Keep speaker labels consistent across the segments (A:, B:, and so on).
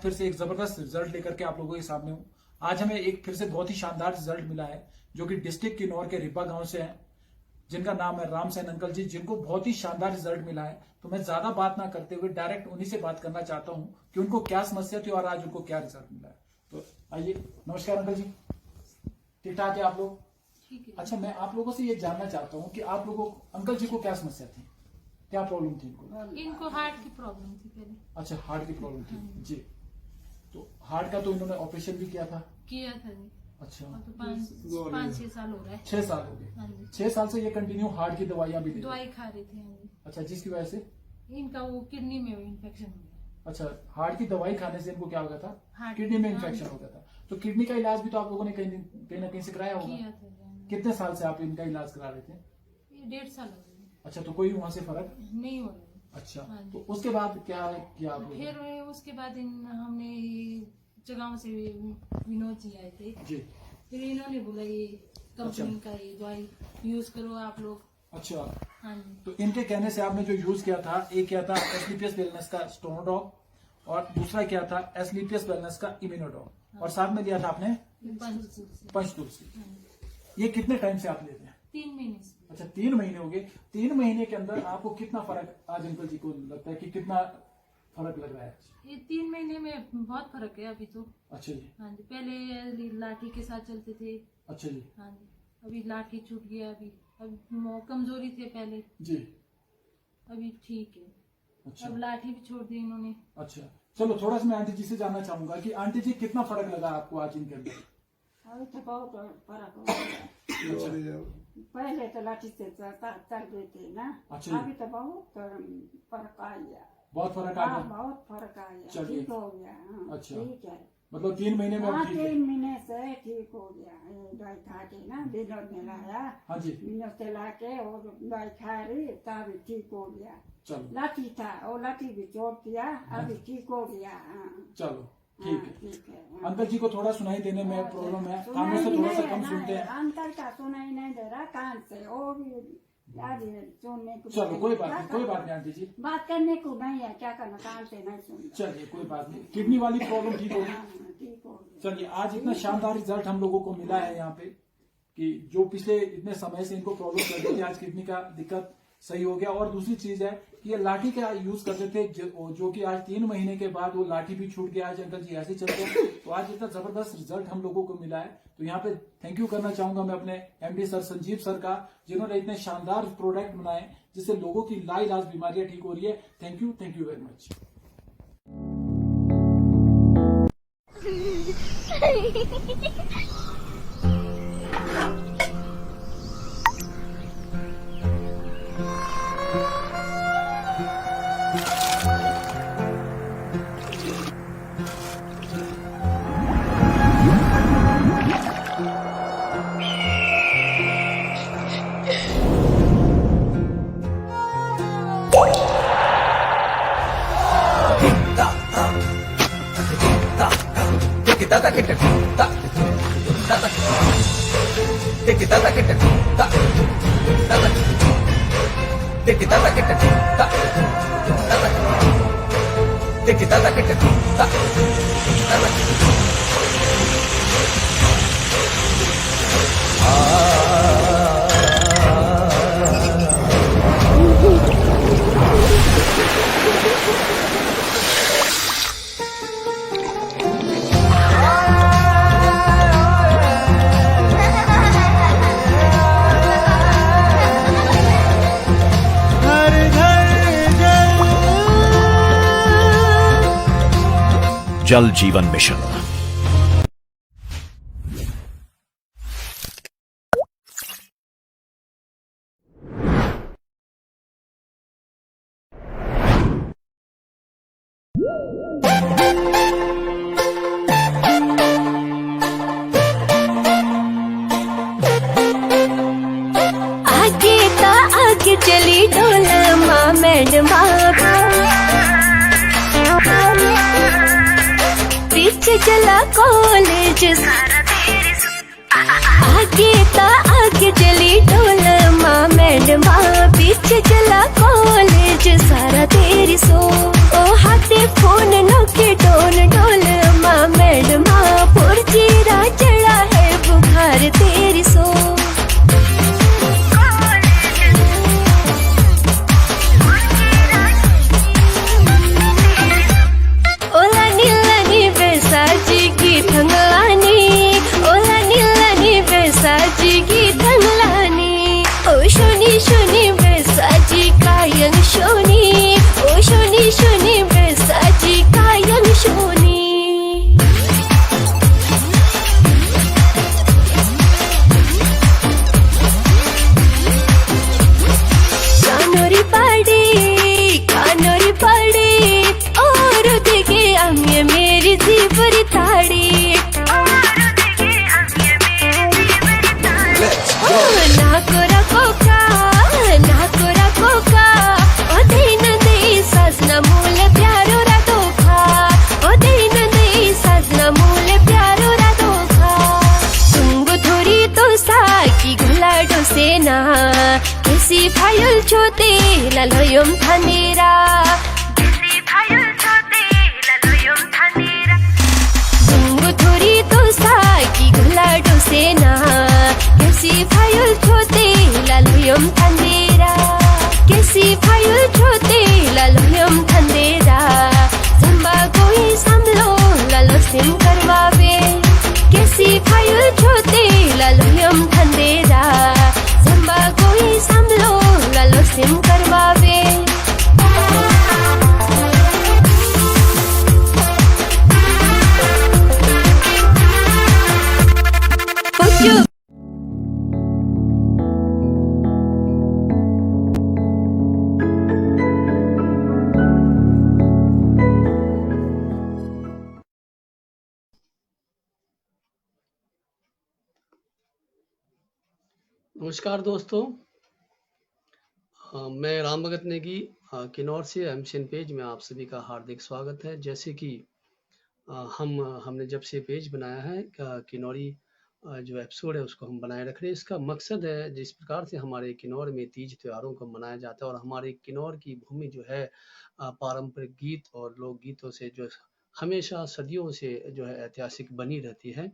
A: फिर से एक जबरदस्त रिजल्ट लेकर के आप लोगों के सामने हूँ। आज हमें एक फिर से बहुत ही शानदार रिजल्ट मिला है, जो कि डिस्ट्रिक्ट किन्नौर के रिब्बा गांव से है, जिनका नाम है राम सेन अंकल जी, जिनको बहुत ही शानदार रिजल्ट मिला है। तो मैं ज्यादा बात ना करते हुए डायरेक्ट उन्हीं से बात करना चाहता हूँ कि उनको क्या समस्या थी और आज उनको क्या रिजल्ट मिला है। तो आइए, नमस्कार अंकल जी, ठीक ठाक है आप लोग? अच्छा, मैं आप लोगों से ये जानना चाहता हूँ कि आप लोगों अंकल जी को क्या समस्या थी, क्या प्रॉब्लम थी
B: इनको हार्ट की प्रॉब्लम थी पहले।
A: अच्छा, हार्ट की प्रॉब्लम थी जी। तो हार्ट का तो इन्होंने ऑपरेशन भी किया था
B: जी।
A: अच्छा,
B: तो 5-6 साल हो रहा है।
A: 6 साल हो गए। 6 साल से ये कंटिन्यू हार्ट की दवाइयां भी
B: दवाई खा रहे थे।
A: अच्छा, जिसकी वजह से
B: इनका वो किडनी में इन्फेक्शन हो गया।
A: अच्छा, हार्ट की दवाई खाने से इनको क्या हो गया था? किडनी में इन्फेक्शन हो गया था। तो किडनी का इलाज भी तो आप लोगों ने कहीं ना कहीं से कराया होगा। कितने साल से आप इनका इलाज करा रहे थे?
B: 1.5 साल हो गए।
A: अच्छा, तो कोई वहां से फर्क
B: नहीं हो रहा।
A: अच्छा, तो उसके बाद क्या किया आप?
B: फिर उसके बाद हमने जगह से विनोद जी आए थे
A: जी।
B: फिर इन्होंने बोला ये कंपनी का ये दवाई यूज करो आप लोग।
A: अच्छा,
B: हाँ जी।
A: तो इनके कहने से आपने जो यूज किया था, एक क्या था एसलीपियस वेलनेस का स्टोनोडॉग और दूसरा क्या था एसलीपियस वेलनेस का इम्यूनोडॉग, और साथ में लिया था आपने पंचतुलसी। ये कितने टाइम से आप लेते हैं?
B: 3 महीने से।
A: अच्छा, 3 महीने हो गए। 3 महीने के अंदर आपको कितना फर्क आज अंकल जी को लगता है कि कितना फर्क लग रहा है?
B: ये 3 महीने में बहुत फर्क है अभी तो।
A: अच्छा जी।
B: हाँ जी, पहले लाठी के साथ चलते थे।
A: अच्छा जी।
B: हाँ जी, अभी लाठी छूट गया। अभी कमजोरी थे पहले
A: जी,
B: अभी ठीक है।
A: अच्छा,
B: अब लाठी भी छोड़ दी इन्होंने।
A: अच्छा, चलो थोड़ा सा मैं आंटी जी से जानना चाहूंगा कि आंटी जी कितना फर्क लगा आपको आज इनके अंदर?
C: अभी तो बहुत फर्क हो गया।
A: अच्छा,
C: पहले तो लाठी से चल गए थे ना।
A: अच्छा,
C: अभी तो बहुत फर्क आ गया।
A: बहुत फर्क आ गया।
C: बहुत फर्क आ गया,
A: चलिए।
C: ठीक हो गया। हाँ,
A: अच्छा,
C: ठीक है।
A: मतलब 3 महीने में
C: हाँ,
A: आप ठीक है?
C: 3 महीने से ठीक हो गया। दवाई खा के ना विनोद ने लाया।
A: हाँ जी।
C: विनोद से ला के और दवाई खा रही तभी ठीक हो गया।
A: चलो,
C: लाठी था और लाठी भी छोड़ दिया, अभी ठीक हो गया। हाँ,
A: चलो ठीक है।
C: ठीक है। हाँ।
A: अंकल जी को थोड़ा सुनाई देने में प्रॉब्लम है, कानों से थोड़ा सा कम सुनते हैं।
C: अंकल का सुनाई नहीं दे रहा कान से, वो भी सुनने को।
A: चलो कोई बात नहीं, कोई बात नहीं आंटी जी,
C: बात करने को नहीं है, क्या करना, कान से नहीं सुनता।
A: चलिए कोई बात नहीं। किडनी वाली प्रॉब्लम ठीक होगी।
C: हाँ, ठीक हो गया।
A: चलिए, आज इतना शानदार रिजल्ट हम लोगों को मिला है यहाँ पे कि जो पिछले इतने समय से इनको प्रॉब्लम कर रही थी, आज किडनी का दिक्कत सही हो गया। और दूसरी चीज है कि ये लाठी का यूज करते थे, जो कि आज 3 महीने के बाद वो लाठी भी छूट गया। आज अंकल जी ऐसे चलते हैं। तो आज इतना जबरदस्त रिजल्ट हम लोगों को मिला है। तो यहाँ पे थैंक यू करना चाहूंगा मैं अपने एमडी सर संजीव सर का, जिन्होंने इतने शानदार प्रोडक्ट बनाए जिससे लोगों की लाइलाज बीमारियां ठीक हो रही है। Thank you very much.
D: जल जीवन मिशन।
E: आगे चली डोला माँ मैडम पीछे चला कॉलेज आगे चली डोला माँ मैडम पीछे चला कॉलेज सारा तेरी सो ओ हाथे फोन नोके डोल डोल गेसी फायुल छोते ललोयम थानेरा गेसी फायुल छोते ललोयम थानेरा गुंगु थोरी तो साकी गुला डोसेना गेसी फायुल छोते ललोयम थानेरा गेसी फायुल छोते ललोयम थानेरा जंबा कोई समलो ललो सिम करवावे गेसी फायुल छोते ललोयम थानेरा जंबा कोई समलो ललो सिम करवावे पुचू
F: नमस्कार दोस्तों, मैं राम भगत नेगी किन्नौर से एमसीएन पेज में आप सभी का हार्दिक स्वागत है। जैसे कि हमने जब से पेज बनाया है किन्नौरी जो एपिसोड है उसको हम बनाए रख रहे हैं। इसका मकसद है जिस प्रकार से हमारे किन्नौर में तीज त्योहारों को मनाया जाता है और हमारे किन्नौर की भूमि जो है पारंपरिक गीत और लोकगीतों से जो हमेशा सदियों से जो है ऐतिहासिक बनी रहती है,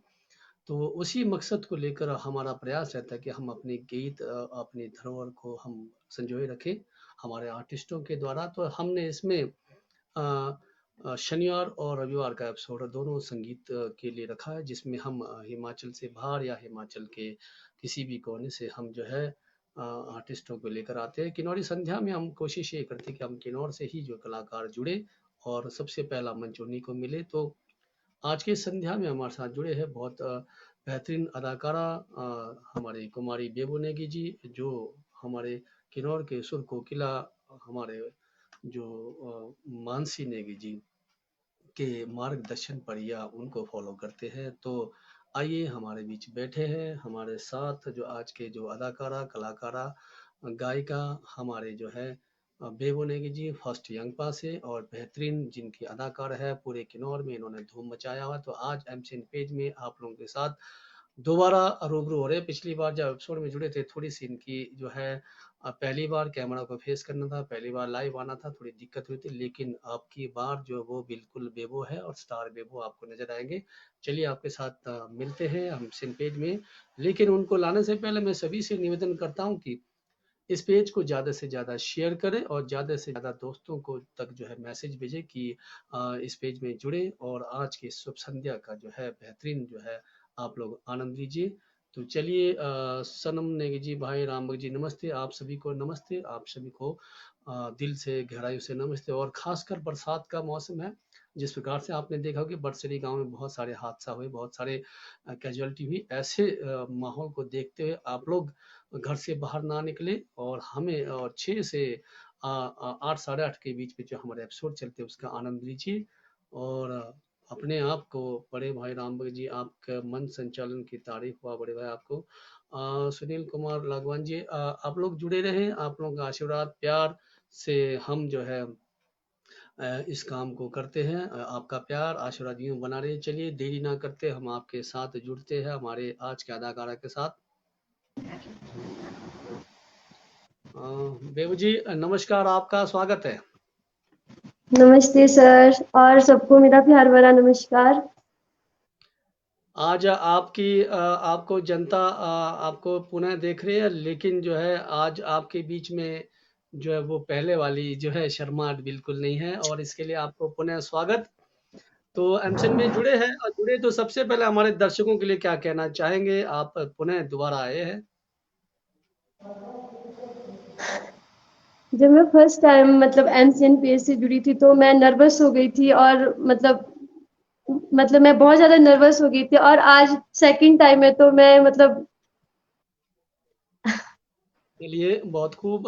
F: तो उसी मकसद को लेकर हमारा प्रयास रहता है कि हम अपने गीत अपनी धरोहर को हम संजोए रखें हमारे आर्टिस्टों के द्वारा। तो हमने इसमें शनिवार और रविवार का एपिसोड दोनों संगीत के लिए रखा है, जिसमें हम हिमाचल से बाहर या हिमाचल के किसी भी कोने से हम जो है आर्टिस्टों को लेकर आते हैं। किन्नौरी संध्या में हम कोशिश ये करते हैं कि हम किन्नौर से ही जो कलाकार जुड़े और सबसे पहला मंच उन्हीं को मिले। तो आज की संध्या में हमारे साथ जुड़े हैं बहुत बेहतरीन अदाकारा हमारे कुमारी बेबू नेगी जी, जो हमारे किन्नौर के सुर कोकिला हमारे जो मानसी नेगी जी के मार्गदर्शन पर या उनको फॉलो करते हैं। तो आइए हमारे बीच बैठे हैं हमारे साथ जो आज के जो अदाकारा कलाकारा गायिका हमारे जो है बेबू नेगी जी फर्स्ट यंगपा से और बेहतरीन जिनकी अदाकार है पूरे किन्नौर में, इन्होंने धूम मचाया हुआ। तो आज एमसीएन पेज में आप लोगों के साथ दोबारा रूबरू हो रहे हैं। पिछली बार जब एपिसोड में जुड़े थे थोड़ी सी इनकी जो है पहली बार कैमरा को फेस करना था, पहली बार लाइव आना था, थोड़ी दिक्कत हुई थी, लेकिन आपकी बार जो वो बिल्कुल बेबो है और स्टार बेबो आपको नजर आएंगे। चलिए आपके साथ मिलते हैं एमसीएन पेज में, लेकिन उनको लाने से पहले मैं सभी से निवेदन करता हूँ कि इस पेज को ज़्यादा से ज़्यादा शेयर करें और ज़्यादा से ज़्यादा दोस्तों को तक जो है मैसेज भेजें कि इस पेज में जुड़े और आज की शुभ संध्या का जो है बेहतरीन जो है आप लोग आनंद लीजिए। तो चलिए सनम नेगी जी, भाई राम भगत जी नमस्ते, आप सभी को नमस्ते, आप सभी को दिल से गहराई से नमस्ते। और खासकर बरसात का मौसम है, जिस प्रकार से आपने देखा कि बरसरी गांव में बहुत सारे हादसा हुए, बहुत सारे कैजुअलिटी हुई। ऐसे माहौल को देखते हुए आप लोग घर से बाहर ना निकले और हमें और 6 से 8 साढ़े 8 के बीच में जो हमारे एपिसोड चलते हैं उसका आनंद लीजिए। और अपने आप को बड़े भाई राम भगत जी आपका मन संचालन की तारीफ हुआ बड़े भाई आपको। सुनील कुमार लागवान जी आप लोग जुड़े रहे, आप लोगों का आशीर्वाद प्यार से हम जो है इस काम को करते हैं। आपका प्यार आशीर्वाद यूं बना रहे। चलिए देरी ना करते हम आपके साथ जुड़ते हैं हमारे आज के अदाकारा के साथ। बेबू जी नमस्कार, आपका स्वागत है।
G: नमस्ते सर और सबको मेरा प्यार भरा नमस्कार।
F: आज आपको जनता आपको पुनः देख रही है, लेकिन जो है आज आपके बीच में जो है वो पहले वाली जो है शर्माहट बिल्कुल नहीं है और इसके लिए आपको पुनः स्वागत। तो एमसीएन में जुड़े तो सबसे पहले हमारे दर्शकों के लिए क्या कहना चाहेंगे? आप पुनः दोबारा आए हैं।
G: जब मैं फर्स्ट टाइम मतलब एमसीएन पेज से जुड़ी थी तो मैं नर्वस हो गई थी और मतलब मैं बहुत ज्यादा नर्वस हो गई थी और आज सेकंड टाइम है तो मैं मतलब
F: चलिए बहुत खूब।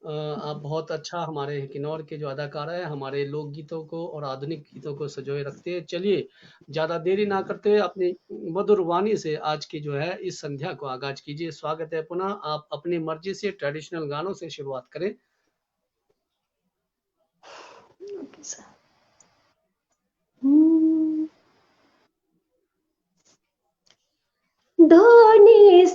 F: आप बहुत अच्छा हमारे किन्नौर के जो अदाकारा है हमारे लोक गीतों को और आधुनिक गीतों को सजोए रखते हैं। चलिए ज्यादा देरी ना करते हुए अपनी मधुर वाणी से आज की जो है इस संध्या को आगाज कीजिए। स्वागत है पुनः, आप अपनी मर्जी से ट्रेडिशनल गानों से शुरुआत करें।
G: धोनी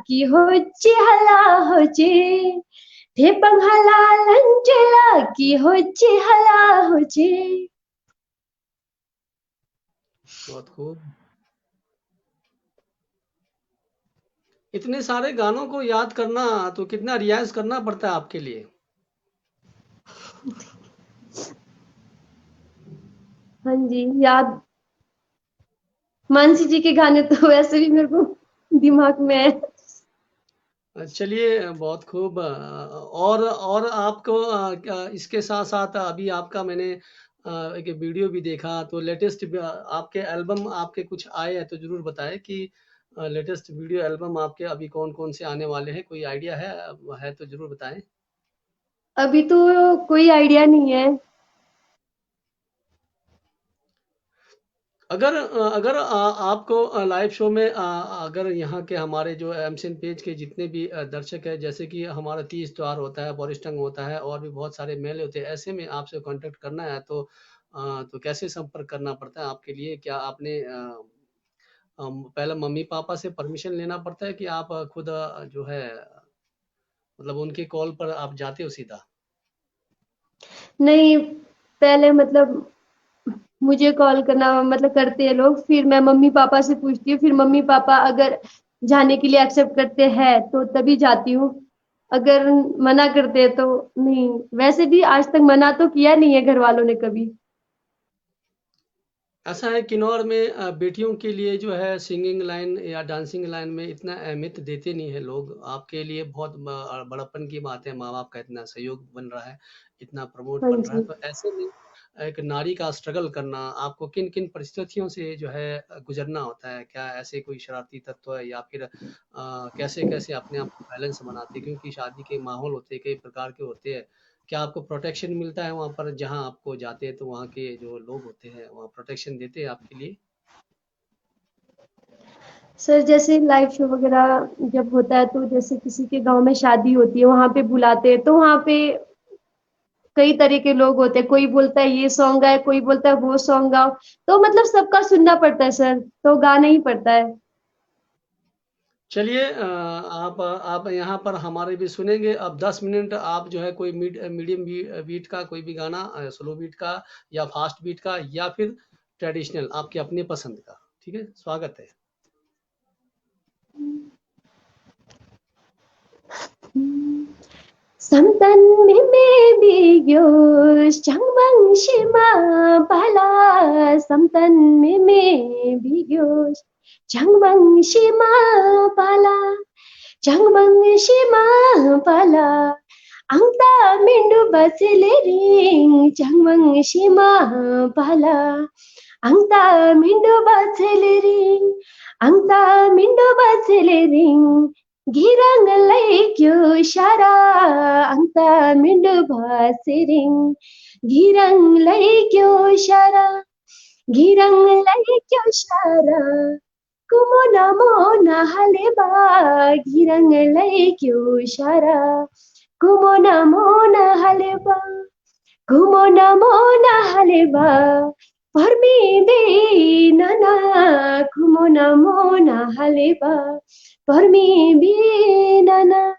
G: की होची हला होचे ठेपंग हला लंचला की होची हला होचे।
F: बहुत खूब। इतने सारे गानों को याद करना तो कितना रियाज करना पड़ता है आपके लिए?
G: हाँ जी, याद मानसी जी के गाने तो वैसे भी मेरे को दिमाग में है।
F: चलिए बहुत खूब। और आपको इसके साथ साथ अभी आपका मैंने एक वीडियो भी देखा, तो लेटेस्ट आपके एल्बम आपके कुछ आए हैं तो जरूर बताएं कि लेटेस्ट वीडियो एल्बम आपके अभी कौन कौन से आने वाले हैं, कोई आइडिया है तो जरूर बताएं।
G: अभी तो कोई आइडिया नहीं है।
F: अगर आपको लाइव शो में अगर यहाँ के हमारे जो एमसीएन पेज के जितने भी दर्शक हैं, जैसे कि हमारा 30 त्योहार होता है, बोरिस्टंग होता है और भी बहुत सारे मेले होते हैं, ऐसे में आपसे कांटेक्ट करना है तो कैसे संपर्क करना पड़ता है आपके लिए? क्या आपने पहले मम्मी पापा से परमिशन लेना पड़ता है कि आप खुद जो है मतलब उनके कॉल पर आप जाते हो सीधा?
G: नहीं, पहले मतलब मुझे कॉल करना मतलब करते हैं लोग, फिर मैं मम्मी पापा से पूछती हूँ, फिर मम्मी पापा अगर जाने के लिए एक्सेप्ट करते हैं तो तभी जाती हूँ, अगर मना करते हैं तो नहीं। वैसे भी आज तक मना तो किया नहीं है घर वालों ने कभी।
F: ऐसा है किन्नौर में बेटियों के लिए जो है सिंगिंग लाइन या डांसिंग लाइन में इतना अहमियत देते नहीं है लोग। आपके लिए बहुत बड़प्पन की बात है, माँ बाप का इतना सहयोग बन रहा है, इतना प्रमोट
G: हाँ
F: बन रहा है,
G: जी।
F: तो ऐसे में एक नारी का स्ट्रगल करना आपको किन किन परिस्थितियों से जो है गुजरना होता है? क्या ऐसे कोई शरारती तत्व है या फिर कैसे कैसे अपने आप को बैलेंस बनाते हैं? क्योंकि शादी के माहौल होते हैं, कई प्रकार के होते हैं। क्या आपको प्रोटेक्शन मिलता है वहाँ पर जहाँ आपको जाते हैं तो वहाँ के जो लोग होते हैं वहाँ प्रोटेक्शन देते हैं आपके लिए?
G: सर जैसे लाइव शो वगैरह जब होता है तो जैसे किसी के गांव में शादी होती है, वहां पे बुलाते हैं, तो वहां पे कई तरह के लोग होते हैं, कोई बोलता है ये सॉन्ग गाए, कोई बोलता है वो सॉन्ग गाओ, तो मतलब सबका सुनना पड़ता है सर, तो गाना ही पड़ता है।
F: चलिए आप यहाँ पर हमारे भी सुनेंगे। अब 10 मिनट आप जो है कोई मीडियम बीट का कोई भी गाना, स्लो बीट का या फास्ट बीट का या फिर ट्रेडिशनल, आपके अपने पसंद का। ठीक है, स्वागत है।
G: Samtan meme bigyos changbang shima pala. Samtan meme bigyos changbang shima pala. Changbang shima pala. Angta mindu basile ring changbang shima pala. Angta mindu basile ring. Angta mindu basile ring. Girang laikyo shara anta mindu basiring. Girang laikyo shara, girang laikyo shara. Kumona mona haleba, girang laikyo shara. Kumona mona haleba, kumona mona haleba. Parmi be nana, kumona mona haleba. Parmi be nana.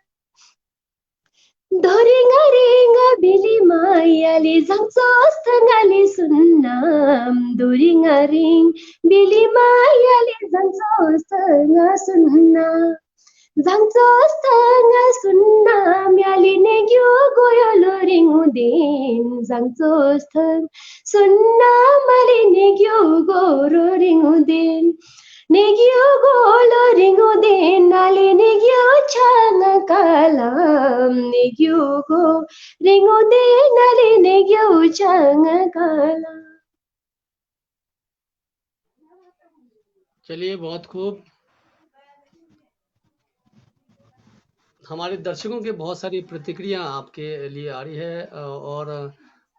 G: Doringa ringa bili mayali zangsostangali sunnam. Doringa ring bili mayali zangsostanga sunnam. Zangsostanga sunnam yali negyo goyolo ringu din. Zangsostang sunnam ali negyo goro ringu din. Negyo golo ringu din ali negyo changa kalam. Negyo go ringu din ali negyo changa kalam.
F: चलिए बहुत खूब। हमारे दर्शकों के बहुत सारी प्रतिक्रिया आपके लिए आ रही है और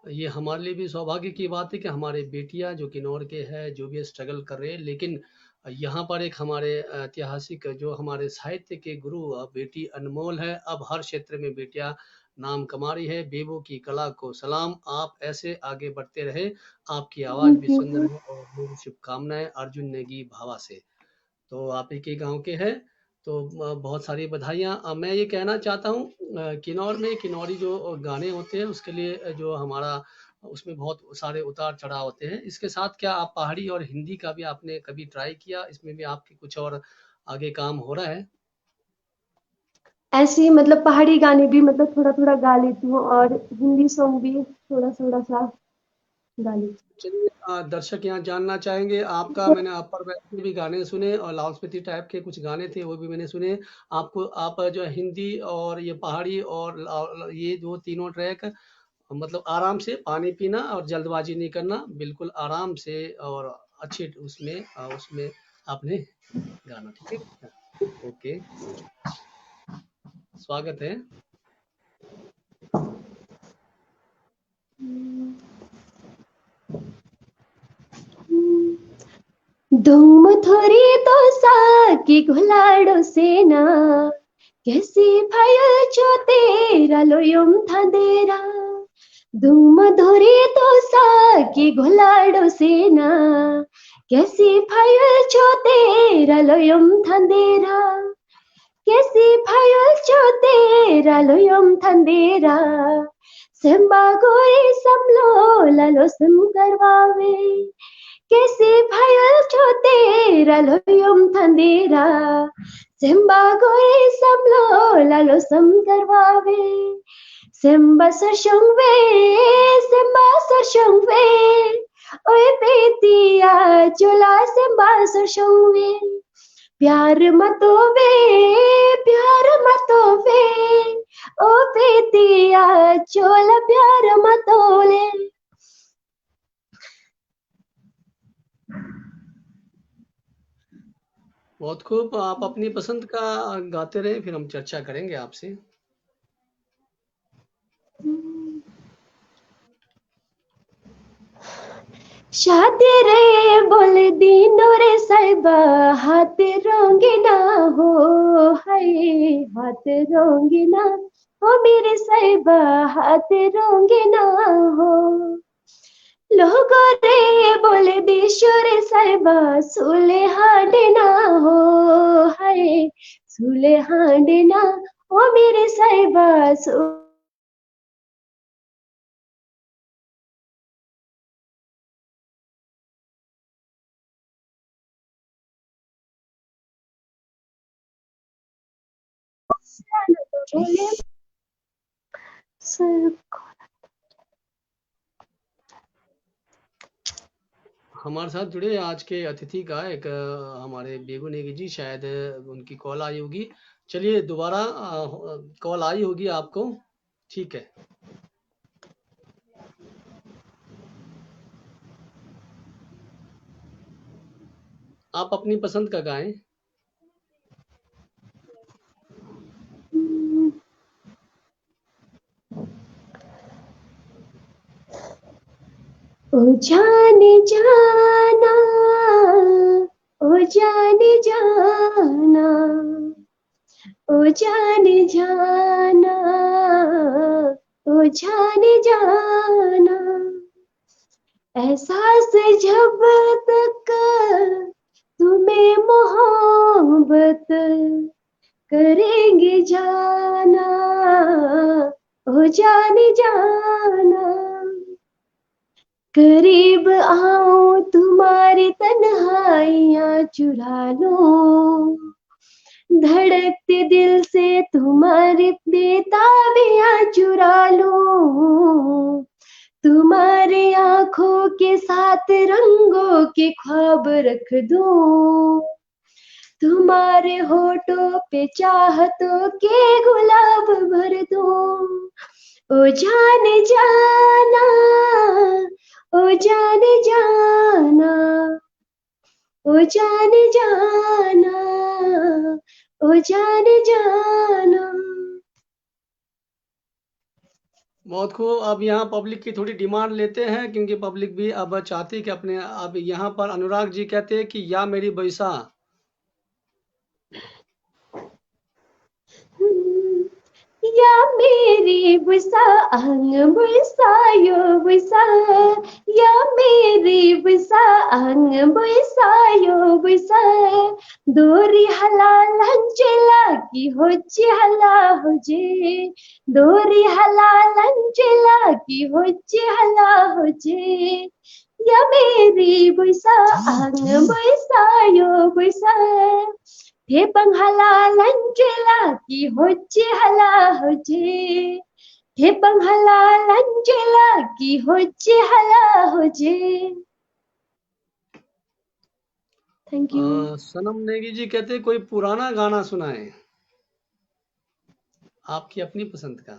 F: ये हमारे लिए भी सौभाग्य की बात है कि हमारे बेटियां जो किन्नौर के हैं जो भी स्ट्रगल कर रहे हैं, लेकिन यहाँ पर एक हमारे ऐतिहासिक जो हमारे साहित्य के गुरु बेटी अनमोल है। अब हर क्षेत्र में बेटियां नाम कमा रही है। बेबो की कला को सलाम, आप ऐसे आगे बढ़ते रहे, आपकी आवाज भी सुंदर है और मेरी शुभकामनाएं। अर्जुन नेगी भावा से, तो आप एक ही गांव के हैं, तो बहुत सारी बधाइयाँ। मैं ये कहना चाहता हूँ किन्नौर में किन्नौरी जो गाने होते हैं उसके लिए जो हमारा उसमें बहुत सारे उतार-चढ़ाव होते हैं। इसके साथ क्या आप पहाड़ी और हिंदी का भी आपने कभी ट्राई किया? इसमें भी आपके कुछ और आगे काम हो रहा है?
G: ऐसे ही मतलब पहाड़ी गाने भी मतलब थोड़ा-थोड़ा गा लेती हूँ और हिंदी सॉन्ग भी थोड़ा-थोड़ा सा गा लेती हूँ।
F: चलिए दर्शक यहाँ जानना चाहेंगे आपका, मैंने अपर बैच के भी गाने सुने और लाहौल स्पीति टाइप के कुछ गाने थे वो भी मैंने सुने। आपको आप जो है हिंदी और ये पहाड़ी और ये जो तीनों ट्रैक मतलब आराम से पानी पीना और जल्दबाजी नहीं करना, बिल्कुल आराम से और अच्छे उसमें आपने गाना, ठीक है? ओके, स्वागत है।
G: धूम थोरी तो साकी घोलाडो सेना कैसी फायल छो तेरा लोयम थांदेरा धूम धोरी तो साकी घोलाडो सेना कैसी फायल छो तेरा लोयम थांदेरा कैसी फायल छो तेरा लोयम थांदेरा सेम्बा गोरी समलो लालो सम करवावे कैसे फायल छो तेरा लोयम थांदेरा सेम्बा गोरे समलो लालो सम करवावे सेम्बा सरशंगवे ओए बेतिया चोला सेम्बा सरशंगवे प्यार मतोवे ओ बेतिया चोला प्यार मतोले।
F: बहुत खूब, आप अपनी पसंद का गाते रहें, फिर हम चर्चा करेंगे आपसे।
G: शादी रे बोल दीनो रे साहिबा हाथ रोंगे ना हो हाय हाथ रोंगे ना हो मेरे साहिबा हाथ रोंगे ना हो लोगो रे बोल देशो रे साहिबा सुले हांडे ना हो हाय सुले हांडे ना हो मेरे साहिबा
F: हमारे साथ जुड़े आज के अतिथि गायक हमारे बेगू नेगी जी, शायद उनकी कॉल आई होगी। चलिए दोबारा कॉल आई होगी आपको, ठीक है। आप अपनी पसंद का गाएं।
G: ओ जाने जाना ओ जाने जाना ओ जाने जाना ओ जाने जाना एहसास जब तक तुम्हें मोहब्बत करेंगे जाना ओ जाने जाना करीब आओ तुम्हारी तन्हाइयां चुरा लो धड़कते दिल से तुम्हारी बेताबियां चुरा लो तुम्हारे आंखों के साथ रंगों के ख्वाब रख दो तुम्हारे होठों पे चाहतों के गुलाब भर दो ओ जाने जाना ओ जाने जाना ओ जाने जाना ओ जाने जाना।
F: बहुत खूब। अब यहाँ पब्लिक की थोड़ी डिमांड लेते हैं क्योंकि पब्लिक भी अब चाहती है कि अपने, अब यहाँ पर अनुराग जी कहते हैं कि या मेरी बैसा।
G: या मेरी मेरी बुसा अंग बुसा यो बुसा या मेरी बुसा अंग बुसा यो बुसा दोरी हला लंचला की होची हला होजे दोरी हला लंचला की होची हला होजे या मेरी बुसा अंग बुसा यो बुसा हे पंगहाला लंचला की होची हला होजे हे पंगहाला लंचला की होची हला होजे। Thank you.
F: सनम नेगी जी कहते हैं कोई पुराना गाना सुनाए आपकी अपनी पसंद का।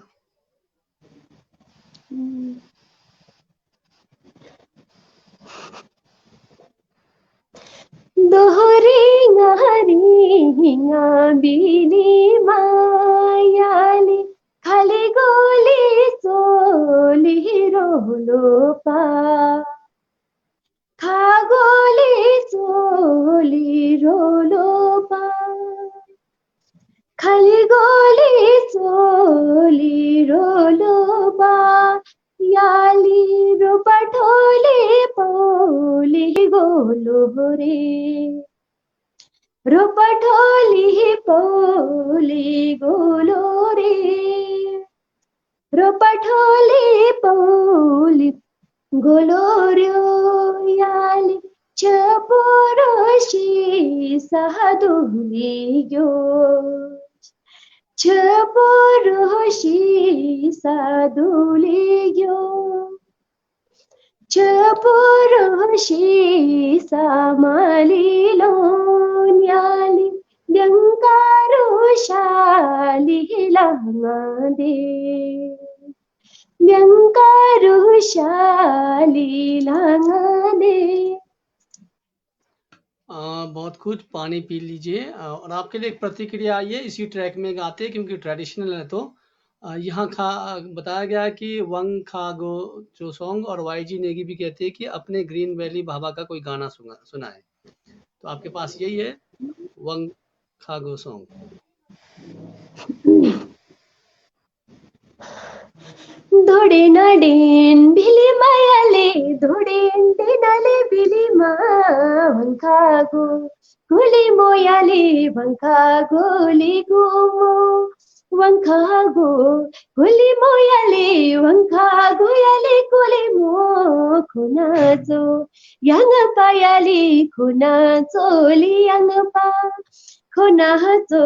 G: दोहरी हिंगा बिली मायाली खाली गोली चोली रोलो पा खा गोली चोली रोलो पा खाली गोली चोली रोलो पा याली रो पठोले पोली गोलो रे रो पठोली पोली गोलो रे रो पठोली पोली गोलो रो याली छपोरोशी सहदुली यो छपोरोशी सादुली यो छपोरोशी सामाली लोन्याली व्यंकारोशाली लांगादे व्यंकारोशाली लांगादे।
F: बहुत कुछ पानी पी लीजिए और आपके लिए एक प्रतिक्रिया आई है इसी ट्रैक में गाते हैं क्योंकि ट्रेडिशनल है तो यहाँ बताया गया है कि वंग खागो जो सॉन्ग और वाईजी नेगी भी कहते हैं कि अपने ग्रीन वैली बाबा का कोई गाना सुना है तो आपके पास यही है वंग खागो सॉन्ग।
G: धोडे नाडेन भिली मायाले धोडेन डेनाले भिली मा वंखागो गोली मोयाले वंखागोली गोमो वंखागो गोली मोयाले वंखागोयाले गोली मो खुनाजो यांग पायाले खुनाजोली यांग पा खुनाजो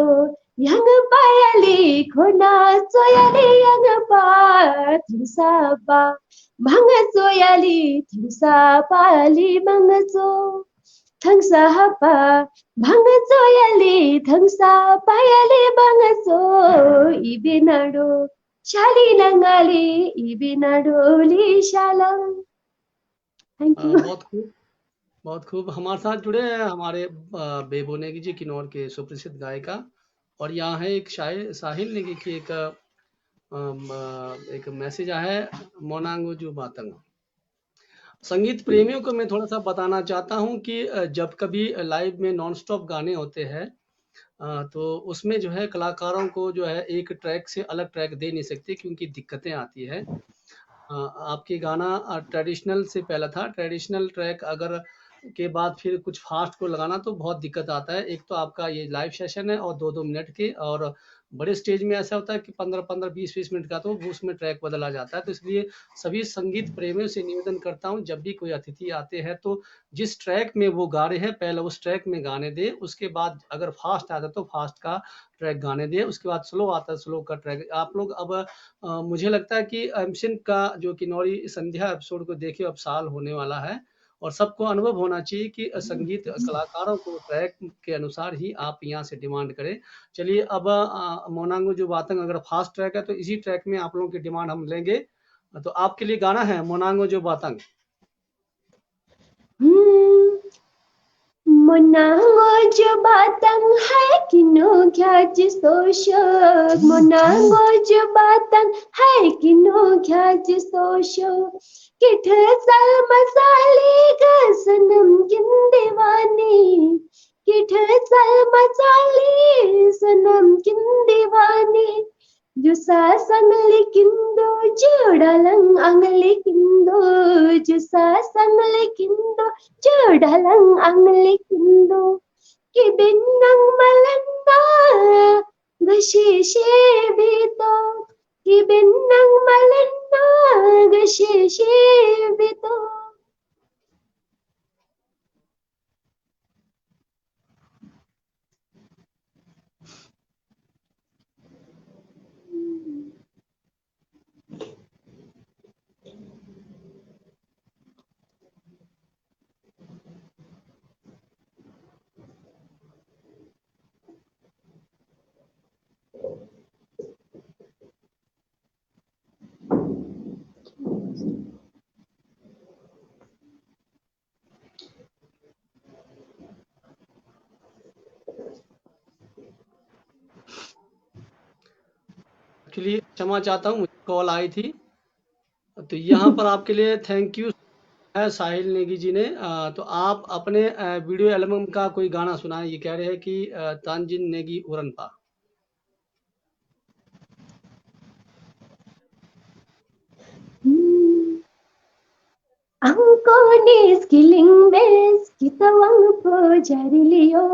G: yang payali khona soyali yang pa thimsa pa bhang soyali thimsa pali bang so thangsa pa bhang soyali thangsa payali bang so ibinado shali nangali ibinado li shalam। Thank you.
F: बहुत खूब हमारे साथ जुड़े हैं हमारे बेबो नेगी जी किन्नौर के सुप्रसिद्ध गायिका और यहाँ है एक साहिल नेगी की एक मैसेज आया है मोनांगो जो बातंग। संगीत प्रेमियों को मैं थोड़ा सा बताना चाहता हूँ कि जब कभी लाइव में नॉन स्टॉप गाने होते हैं तो उसमें जो है कलाकारों को जो है एक ट्रैक से अलग ट्रैक दे नहीं सकते क्योंकि दिक्कतें आती है। आपके गाना ट्रेडिशनल से पहला था, ट्रेडिशनल ट्रैक अगर के बाद फिर कुछ फास्ट को लगाना तो बहुत दिक्कत आता है। एक तो आपका ये लाइव सेशन है और 2-2 मिनट के और बड़े स्टेज में ऐसा होता है कि 15-15 20-20 मिनट का तो उसमें ट्रैक बदला जाता है। तो इसलिए सभी संगीत प्रेमियों से निवेदन करता हूं जब भी कोई अतिथि आते हैं तो जिस ट्रैक में वो गा रहे हैं पहले उस ट्रैक में गाने दे, उसके बाद अगर फास्ट आता है तो फास्ट का ट्रैक गाने दे, उसके बाद स्लो आता है स्लो का ट्रैक। आप लोग अब मुझे लगता है कि एमसिन का जो किन्नौरी संध्या एपिसोड को देखे अब साल होने वाला है और सबको अनुभव होना चाहिए कि संगीत कलाकारों को ट्रैक के अनुसार ही आप यहाँ से डिमांड करें। चलिए अब मोनांगो जो बातंग अगर फास्ट ट्रैक है तो इसी ट्रैक में आप लोगों की डिमांड हम लेंगे। तो आपके लिए गाना है मोनांगो जो बातंग।
G: मोनांगो जो बातंग है किनो क्या जिसोशो मोनांगो जो बातंग है किनो क्या जिसोशो किठ सल मसाले का सनम किन दीवानी किठ सल मसाले सनम किन दीवानी जुसा संगलिकिंदो जोड़लंग अंगलिकिंदो जुसा संगलिकिंदो जोड़लंग अंगलिकिंदो कि बिन्नंग मलन्ना गशेशे बितो कि बिन्नंग मलन्ना गशेशे बितो.
F: एक्चुअली क्षमा चाहता हूँ, मुझे कॉल आई थी, तो यहाँ पर आपके लिए थैंक यू है साहिल नेगी जी ने। तो आप अपने वीडियो एल्बम का कोई गाना सुनाएं, ये कह रहे हैं कि तानजिन Negi उरनपा।
G: Angkoni skilling base kita wang po jari liyo.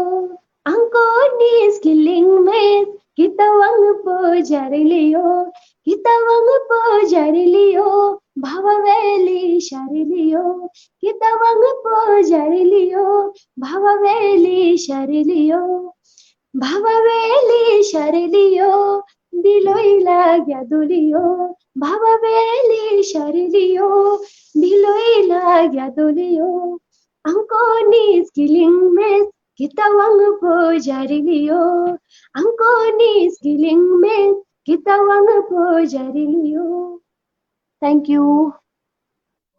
G: Angkoni skilling base kita wang po jari liyo. Kita wang po jari liyo. Bhava veli shari liyo. Kita wang po jari liyo. Bhava veli shari liyo. Bhava veli shari liyo. Diloi lagya duliyo. Bhava veli shari liyo. Diloi lagya duliyo. Angkoni skilling mes kita wang po jari liyo. Angkoni skilling mes kita wang po jari liyo. Thank you.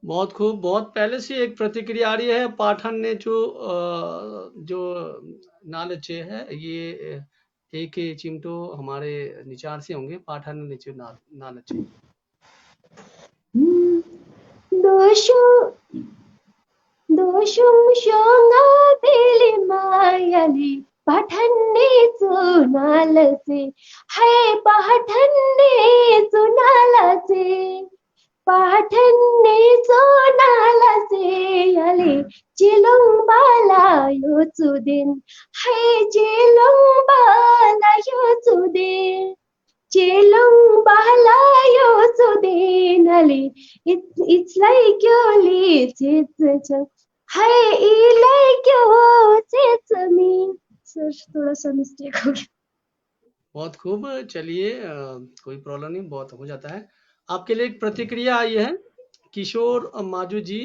F: बहुत खूब। बहुत पहले से एक प्रतिक्रिया आ रही है, पाठन ने जो नालचे है, ये एक चिमटो हमारे निचार से होंगे, पाठन ने जो नालचे
G: दोषुम शोंगा दिली मायाली पाठन्ने सुनालसे है पाठन्ने सुनालसे पाठन्ने सुनालसे याले चिलुंग बाला योचुदिन है चिलुंग बाला योचुदिन चिलुंग बाला योचुदिन Yale it's like your lips it's है like your it's me sir थोड़ा सा मिस्टेक हो गया।
F: बहुत खूब। चलिए, कोई प्रॉब्लम नहीं, बहुत हो जाता है। आपके लिए एक प्रतिक्रिया आई है, किशोर माजू जी,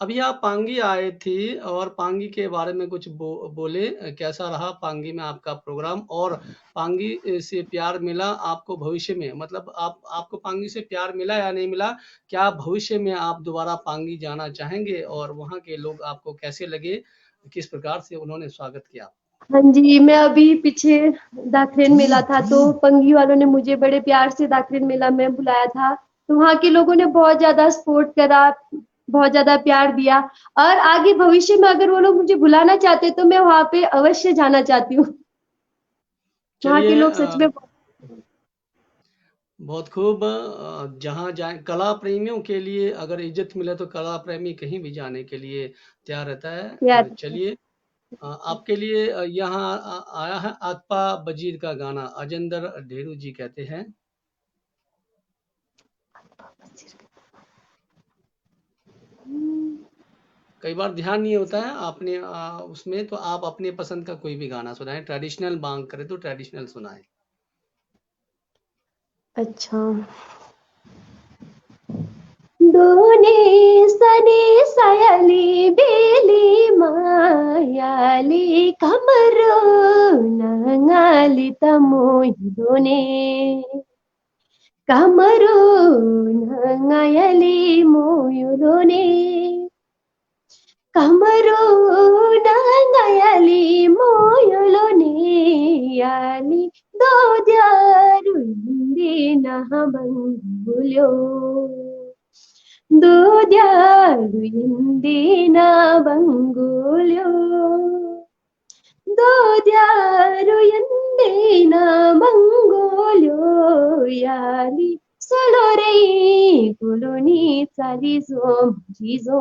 F: अभी आप पांगी आए थे और पांगी के बारे में कुछ बोले, कैसा रहा पांगी में आपका प्रोग्राम, और पांगी से प्यार मिला आपको भविष्य में, मतलब आपको पांगी से प्यार मिला या नहीं मिला, क्या भविष्य में आप दोबारा पांगी जाना चाहेंगे, और वहाँ के लोग आपको कैसे लगे, किस प्रकार से उन्होंने स्वागत किया?
G: हाँ जी, मैं अभी पीछे दाखरेन मेला था तो पंगी वालों ने मुझे बड़े प्यार से दाखरेन मेला में बुलाया था, तो वहाँ के लोगों ने बहुत ज्यादा सपोर्ट करा, बहुत ज्यादा प्यार दिया, और आगे भविष्य में अगर वो लोग मुझे बुलाना चाहते तो मैं वहाँ पे अवश्य जाना चाहती हूँ। वहाँ के लोग सच में
F: बहुत खूब। जहाँ जाए, कला प्रेमियों के लिए अगर इज्जत मिले तो कला प्रेमी कहीं भी जाने के लिए तैयार रहता है। चलिए, आपके लिए यहाँ आया है आत्पा बजीर का गाना, अजेंदर ढेरू जी कहते हैं। कई बार ध्यान नहीं होता है आपने उसमें, तो आप अपने पसंद का कोई भी गाना सुनाएं, ट्रेडिशनल मांग करे तो ट्रेडिशनल सुनाएं।
G: अच्छा। दोने सने सायली बेली मायाली कमरो नंगाली तमोई दोने कमरो नंगायली मोयो दोने कमरो नंगायली मोयो लोने याली दो द्यारू हिंदी नहा बंगुल्यो ದೋದ್ಯಾರು ಎಂದಿನ ಬಂಗುಲ್ಯೋ ದೋದ್ಯಾರು ಎಂದಿನ ಬಂಗುಲ್ಯೋ याली सोलो रे कुलुनी चाली जो माझी जो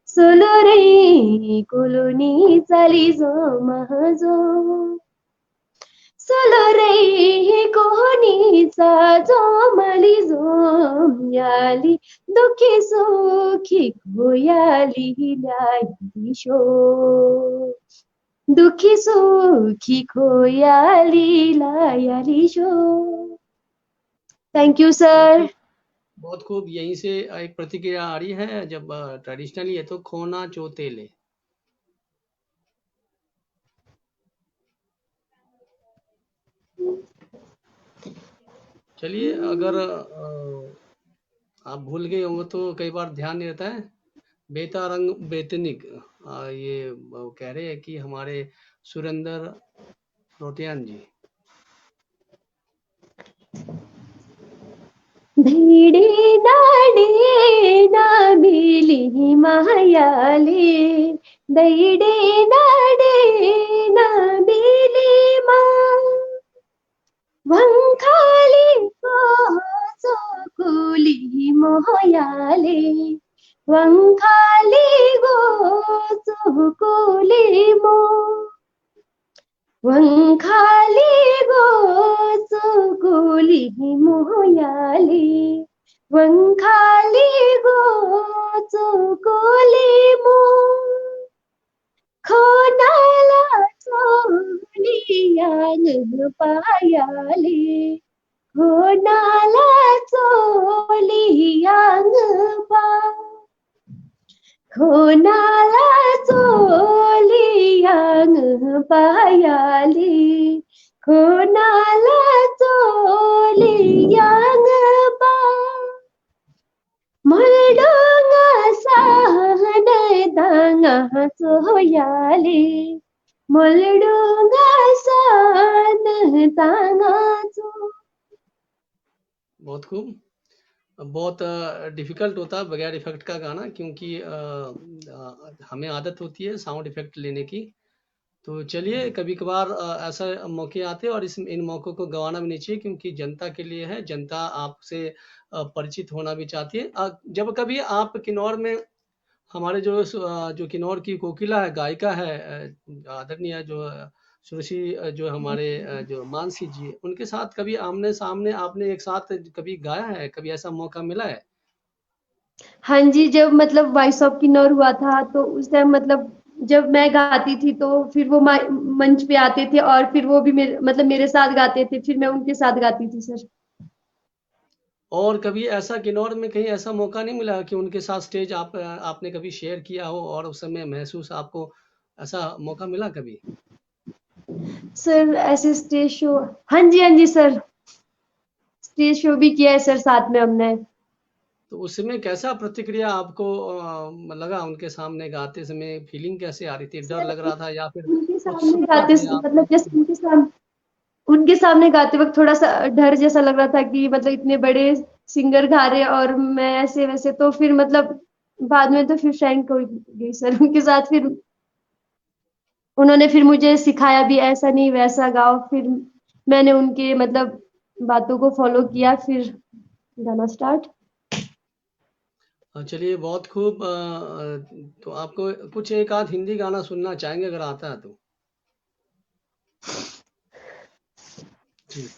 G: सोलो रे कुलुनी चाली जो माझो सोलो रे कोहनीचा जो मली जो याली दुखी सुखी खोयाली लाई शो दुखी सुखी खोयाली लायाली शो थैंक यू सर
F: बहुत खूब। यहीं से एक प्रतिक्रिया आ रही है, जब ट्रेडिशनली है तो खोना चोतेले। चलिए, अगर आप भूल गए होंगे तो कई बार ध्यान नहीं रहता है। बेतारंग बेतनिक, ये वो कह रहे हैं कि हमारे सुरेंद्र रोटियान जी।
G: भिडी नाडे ना मिली मायाले दैडे नाडे ना मिली मा वंखाली को चोकुली मोहयाले वंखाली गो चोकुली मो वंखाली गो चोकुली मोहयाले वंखाली गो चोकुली मो खोनाला चोलियान पायाले खोनाला चोलियान पा खोनाला चोलियान पायाले खोनाला चोलियान पा मलडोंगा सहन दांगा सोयाले मलडोंगा सहन दांगा सो
F: बहुत खूब। बहुत डिफिकल्ट होता है बगैर इफेक्ट का गाना, क्योंकि हमें आदत होती है साउंड इफेक्ट लेने की। तो चलिए, कभी कभार ऐसा मौके आते हैं और इन मौक़ों को गंवाना भी नहीं चाहिए, क्योंकि जनता के लिए है। जनता आपसे परिचित होना भी चाहती है। जब कभी आप किन्नौर में हमारे जो किन्नौर की कोकिला है, गायिका है, आदरणीय जो सुश्री जो हमारे जो मानसी जी, उनके साथ कभी आमने सामने आपने एक साथ कभी गाया है? कभी ऐसा मौका मिला है?
G: हाँ जी, जब मतलब वॉइस ऑफ किन्नौर हुआ था तो उस टाइम मतलब जब मैं गाती थी तो फिर वो मंच पे आते थे और फिर वो भी मेरे साथ गाते थे, फिर मैं उनके साथ गाती थी सर।
F: और कभी ऐसा किन्नौर में कहीं ऐसा मौका नहीं मिला कि उनके साथ स्टेज आपने कभी शेयर किया हो और उस समय महसूस आपको ऐसा मौका मिला कभी?
G: सर ऐसे स्टेज शो, हाँ जी सर, स्टेज शो भी किया है सर साथ में हमने।
F: तो उस समय कैसा प्रतिक्रिया आपको लगा उनके सामने गाते समय? फीलिंग कैसे आ रही थी? डर
G: सर
F: लग रहा था या फिर
G: उनके सामने
F: उत्सुकता
G: गाते
F: से आप?
G: मतलब जैसे उनके सामने गाते वक्त थोड़ा सा डर जैसा लग रहा था कि मतलब इतने बड़े सिंगर गा रहे हैं और मैं ऐसे वैसे, तो फिर मतलब बाद में तो फिर फ्रैंक हो गई सर उनके साथ। फिर उन्होंने फिर मुझे सिखाया भी ऐसा नहीं वैसा गाओ, फिर मैंने उनके मतलब बातों को फॉलो किया, फिर गाना स्टार्ट।
F: चलिए, बहुत खूब। तो आपको कुछ एक आध हिंदी गाना सुनना चाहेंगे अगर आता है तो? जी।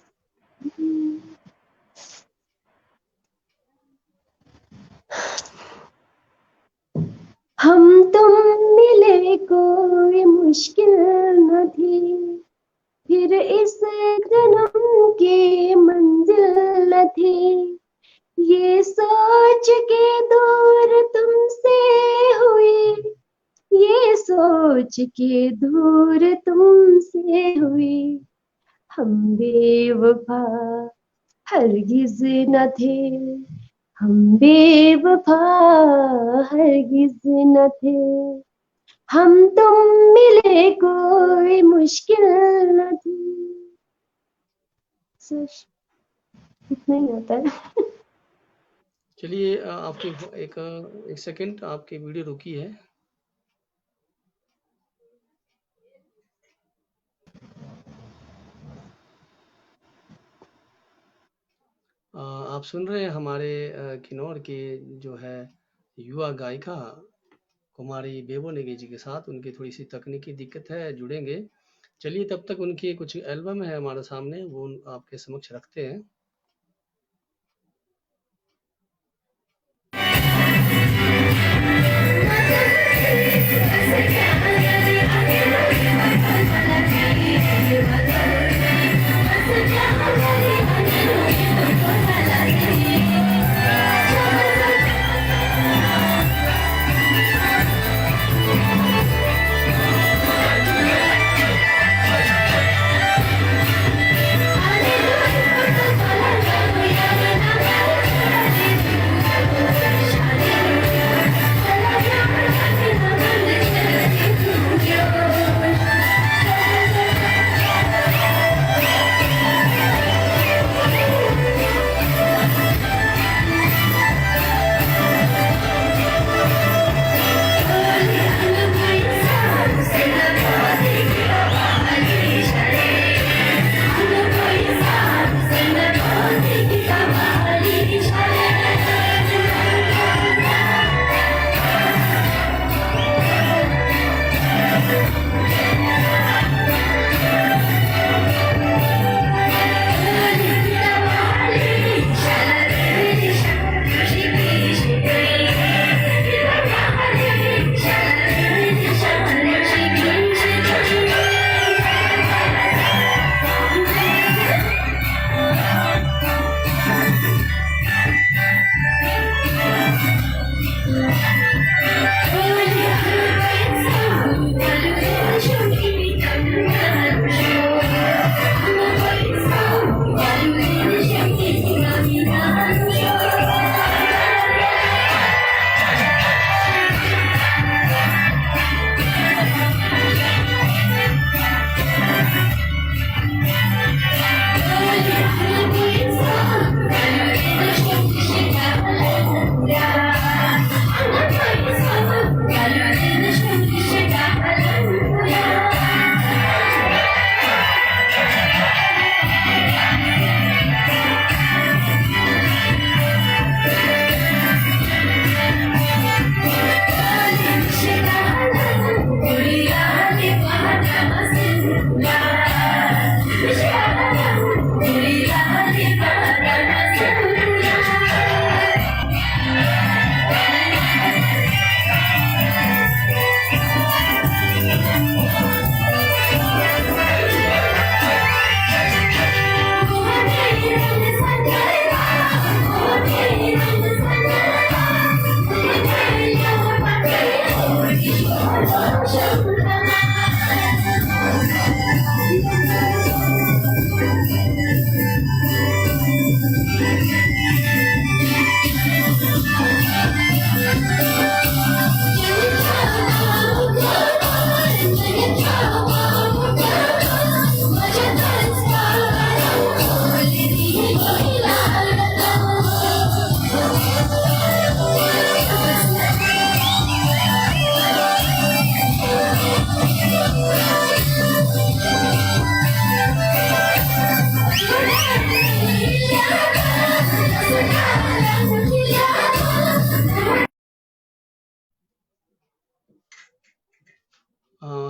G: हम तुम मिले कोई मुश्किल न थी, फिर इस जन्म की मंजिल न थी, ये सोच के दूर तुमसे हुई, ये सोच के दूर तुमसे हुई, हम बेवफा हरगिज न थे, हम बेवफा हरगिज न थे, हम तुम मिले कोई मुश्किल न थी। सर इतना ही होता है।
F: चलिए, आपकी एक सेकंड, आपकी वीडियो रुकी है। आप सुन रहे हैं हमारे किन्नौर के जो है युवा गायिका कुमारी बेबो नेगी जी के साथ। उनकी थोड़ी सी तकनीकी दिक्कत है, जुड़ेंगे। चलिए तब तक उनकी कुछ एल्बम है हमारे सामने, वो आपके समक्ष रखते हैं।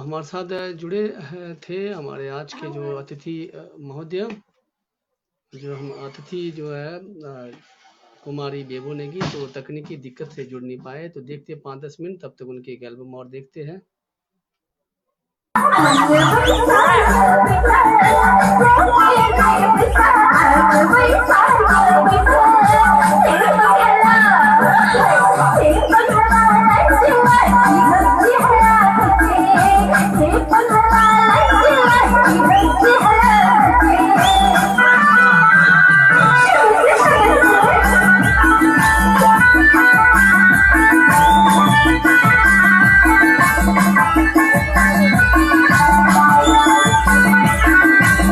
F: हमारे साथ जुड़े थे हमारे आज के जो अतिथि महोदय, जो हम अतिथि जो है कुमारी बेबो नेगी, तो तकनीकी दिक्कत से जुड़ नहीं पाए। तो देखते 5-10 मिनट, तब तक उनके एक एल्बम और देखते हैं।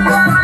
G: Thank you.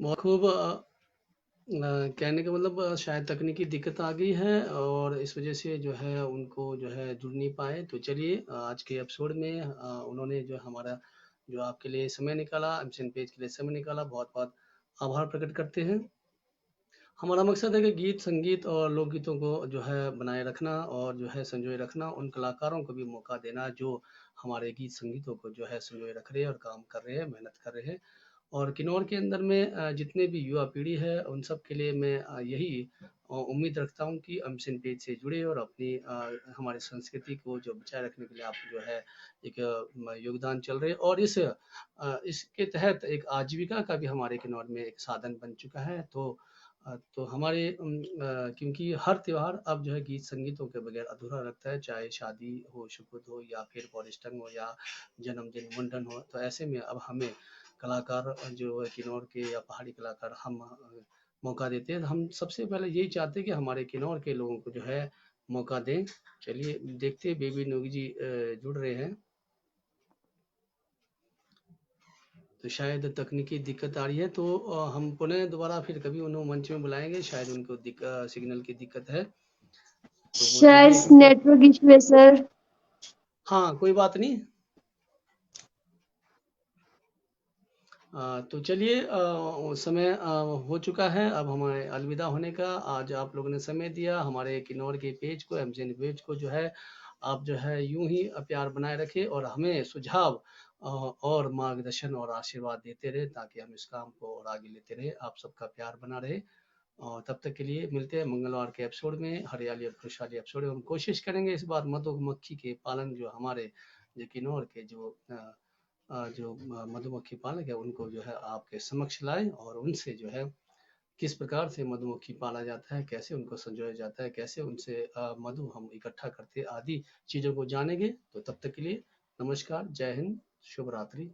F: बहुत खूब। कहने का मतलब शायद तकनीकी दिक्कत आ गई है और इस वजह से जो है उनको जो है जुड़ नहीं पाए। तो चलिए आज के एपिसोड में उन्होंने जो हमारा जो आपके लिए समय निकाला, एमसीएन पेज के लिए समय निकाला, बहुत बहुत आभार प्रकट करते हैं। हमारा मकसद है कि गीत संगीत और लोकगीतों को जो है बनाए रखना और जो है संजोए रखना, उन कलाकारों को भी मौका देना जो हमारे गीत संगीतों को जो है संजोए रख रहे हैं और काम कर रहे हैं, मेहनत कर रहे हैं। और किन्नौर के अंदर में जितने भी युवा पीढ़ी है उन सब के लिए मैं यही उम्मीद रखता हूँ कि एमसीएन पेज से जुड़े और अपनी हमारी संस्कृति को जो बचाए रखने के लिए आप जो है एक योगदान चल रहे हैं। और इसके तहत एक आजीविका का भी हमारे किन्नौर में एक साधन बन चुका है। तो हमारे क्योंकि हर त्योहार अब जो है गीत संगीतों के बगैर अधूरा लगता है, चाहे शादी हो, सुपुत हो या फिर पौरिष्टंग हो या जन्मदिन मुंडन हो। तो ऐसे में अब हमें कलाकार जो है किन्नौर के या पहाड़ी कलाकार हम मौका देते हैं। हम सबसे पहले यही चाहते हैं कि हमारे किन्नौर के लोगों को जो है मौका दें। चलिए देखते हैं बेबी नोगी जी जुड़ रहे हैं। तो शायद तकनीकी दिक्कत आ रही है, तो हम पुनः दोबारा फिर कभी उन्हें मंच में बुलाएंगे। शायद उनको सिग्नल की दिक्कत है, तो वो
G: शायद
F: जुड़िए।
G: नेटवर्क इशू है सर।
F: हाँ कोई बात नहीं। तो चलिए समय हो चुका है अब हमारे अलविदा होने का। आज आप लोगों ने समय दिया हमारे किन्नौर के पेज को, एमसीएन पेज को जो है आप जो है यूं ही प्यार बनाए रखें और हमें सुझाव और मार्गदर्शन और आशीर्वाद देते रहे ताकि हम इस काम को और आगे लेते रहे। आप सबका प्यार बना रहे और तब तक के लिए मिलते हैं मंगलवार के एपिसोड में, हरियाली और खुशहाली एपिसोड में। हम कोशिश करेंगे इस बार मधुमक्खी के पालन जो हमारे जो किन्नौर के जो मधुमक्खी पालक है उनको जो है आपके समक्ष लाएं और उनसे जो है किस प्रकार से मधुमक्खी पाला जाता है, कैसे उनको संजोया जाता है, कैसे उनसे मधु हम इकट्ठा करते आदि चीज़ों को जानेंगे। तो तब तक के लिए नमस्कार, जय हिंद, शुभ रात्रि।